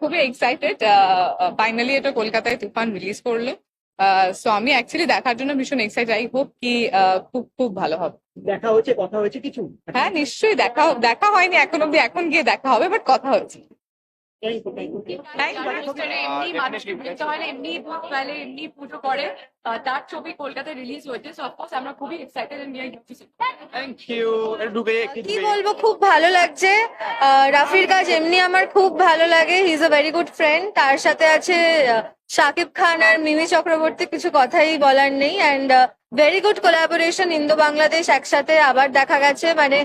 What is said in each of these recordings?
খুবই excited. Finally এটা কলকাতায় তুফান রিলিজ করলো। সো আমি অ্যাকচুয়ালি দেখার জন্য ভীষণ এক্সাইটেড। আই হোপ কি খুব খুব ভালো হবে। দেখা হয়েছে, কথা হয়েছে কিছু? হ্যাঁ, নিশ্চয়ই দেখা দেখা হয়নি এখন অব্দি, এখন গিয়ে দেখা হবে, বাট কথা হয়েছে। এমনি মানুষকে বলতে হয় না, এমনি তাহলে এমনি পুজো করে। তার ছবি কলকাতায় রিলিজ হয়েছে, সো অফকোর্স আমরা খুবই এক্সাইটেড এন্ড থ্যাংক ইউ। ঢুকে কি বলবো, খুব ভালো লাগছে। রাফির কাজ এমনি আমার খুব ভালো লাগে, he is a very good friend. তার সাথে আছে শাকিব খান আর মিমি চক্রবর্তী, কিছু কথাই বলার নেই। And very good collaboration, Indo Bangladesh একসাথে আবার দেখা গেছে, মানে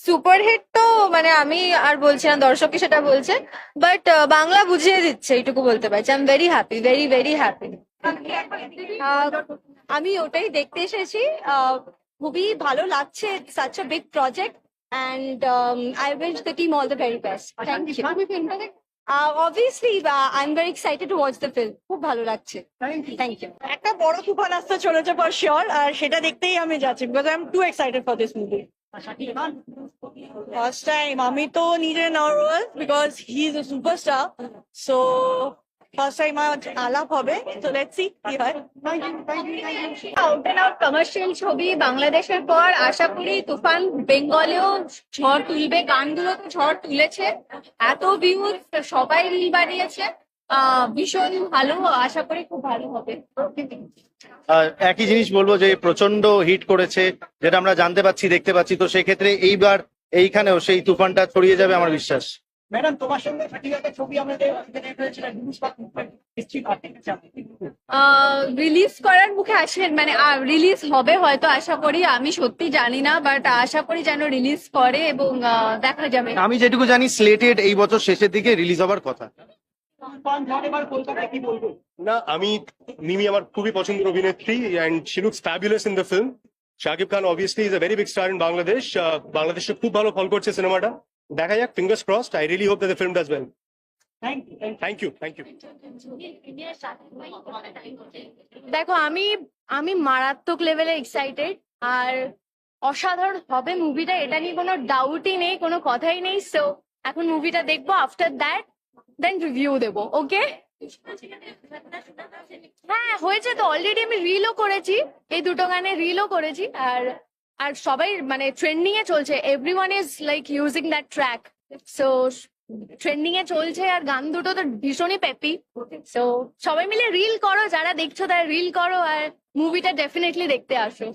সুপারহিট তো, মানে আমি আর বলছি না, দর্শকই সেটা বলছে। বাট বাংলা বুঝিয়ে দিচ্ছে, এইটুকু বলতে পারছি। I am very happy, very very happy. আমি ওটাই দেখতে এসেছি। খুবই ভালো লাগছে, such a big project, and I wish the team all the very best. Thank you. Obviously, I'm very excited to watch the film. খুব ভালো লাগছে। Thank you. একটা বড় তুফান আসতে চলেছে ফর শিওর, আর সেটা দেখতেই আমি যাচ্ছি, because I am too excited for this movie. First time আমি তো নিজে nervous, because he is a superstar. So first time আলাপ হবে, তো লেটস সি কি হয়। আউট এন্ড আউট কমার্শিয়াল ছবি বাংলাদেশের পর আশা করি তুফান বেঙ্গলেও ঝড় তুলবে। গানগুলো তো ঝড় তুলেছে, এত ভিউজ, সবাই রিল বানিয়েছে। ভীষণ ভালো, আশা করি খুব ভালো হবে। একই জিনিস বলবো যে প্রচন্ড হিট করেছে, যেটা আমরা জানতে পাচ্ছি, দেখতে পাচ্ছি। তো সেক্ষেত্রে এইবার এইখানেও সেই তুফানটা ছড়িয়ে যাবে আমার বিশ্বাস। ম্যাডাম, তোমার সঙ্গে ঠিক একটা ছবি আমাদের রিলিজ করার মুখে আসেন, মানে রিলিজ হবে হয়তো, আশা করি। আমি সত্যি জানি না, বাট আশা করি যেন রিলিজ করে, এবং দেখা যাবে। আমি যেটুকু জানি স্লেটেড এই বছর শেষের দিকে রিলিজ হবার কথা। কলকাতায় কি বলবো? না, আমি মিমি আমার খুবই পছন্দের অভিনেত্রী and she looks fabulous in the film. Shakib Khan obviously is a very big star in Bangladesh. বাংলাদেশে খুব ভালো ফল করছে সিনেমাটা। দেখা যাক, fingers crossed. I really hope that the film does well. Thank you. দেখো, আমি আমি মারাত্মক লেভেলে এক্সাইটেড, আর অসাধারণ হবে মুভিটা, এটা নিয়ে কোনো ডাউটই নেই, কোনো কথাই নেই। সো এখন মুভিটা দেখবো, আফটার দ্যাট দেন রিভিউ দেবো। ওকে, হ্যাঁ হয়েছে তো, অলরেডি আমি রিলও করেছি, এই দুটো গানে রিলও করেছি। আর আর সবাই মানে ট্রেন্ডিং এ চলছে, everyone is like using that track. So trending এ চলছে, আর গান দুটো তো ভীষণই পেপি। সো সবাই মিলে রিল করো, যারা দেখছো তারা রিল করো, আর মুভিটা ডেফিনেটলি দেখতে আসো।